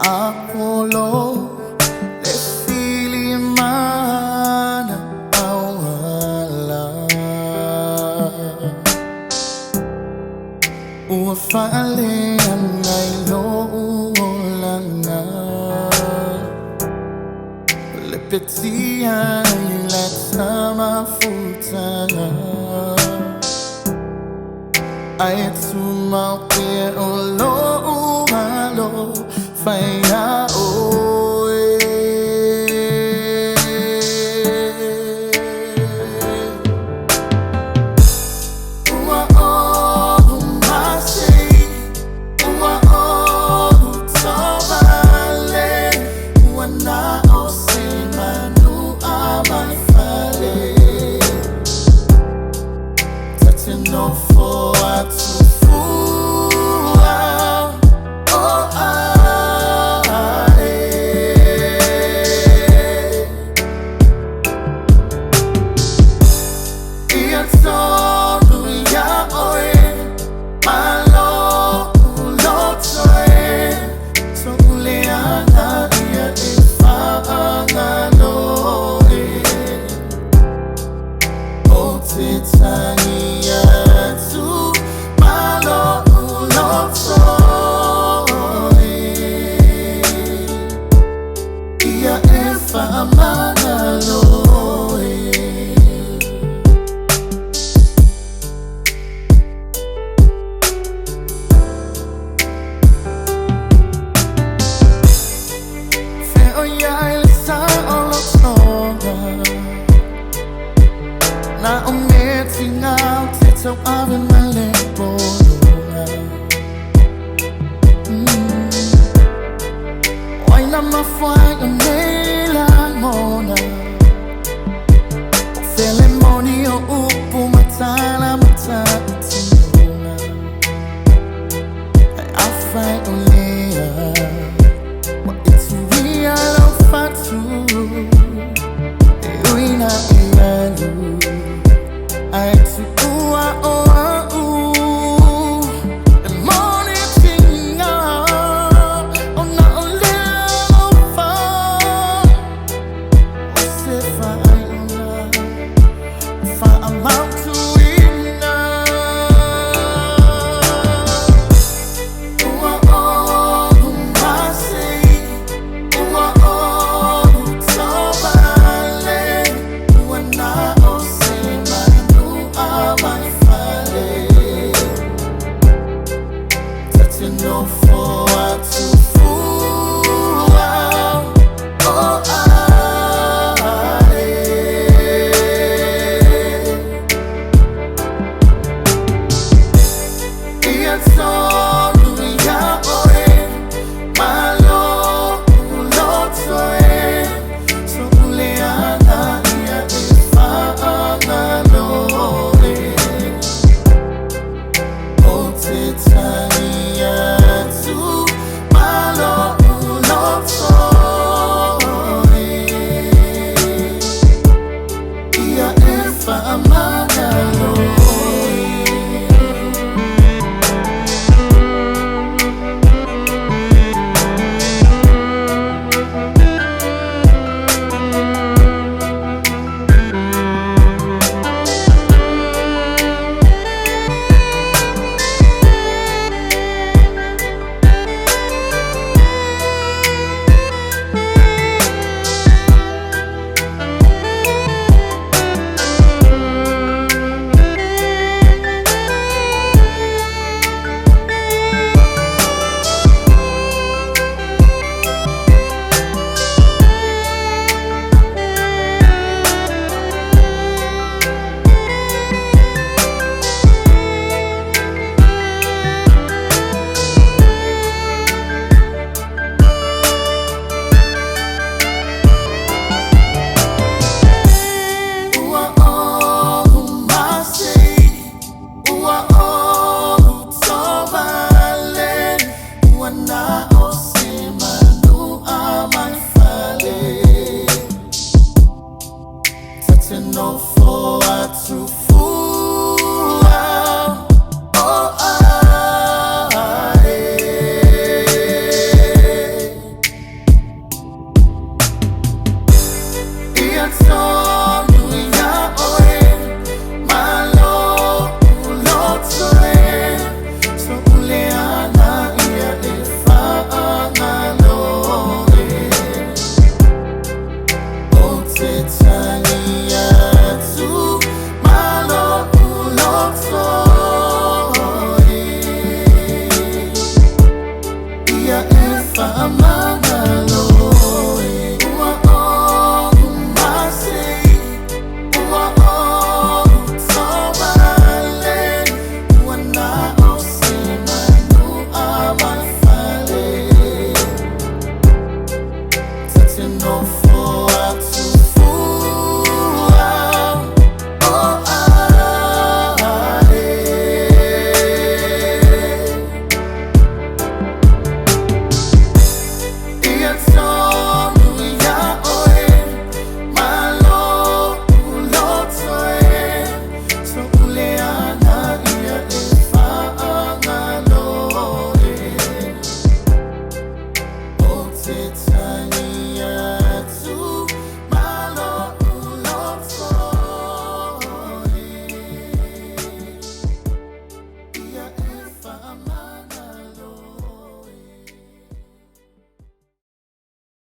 Apollo, lefili mana awala. Uwafale ang nailolanga. Lepetian ilat sama futana. Ay tumawke olo umalo faya oe. Ua o Masei, ua o Tovale, ua na o se manu amanfale. Touching no for to fool out. Oh, na umiting out, it's so often my limbo. Why not my fight a nailang mona? Feeling money o upo matala matatina. I fight only but it's real of fatu. We not real. I to the morning thing oh na little far. What's if I'm out to win now? Masei, Tovale, na o se manu amanfale. Touching no for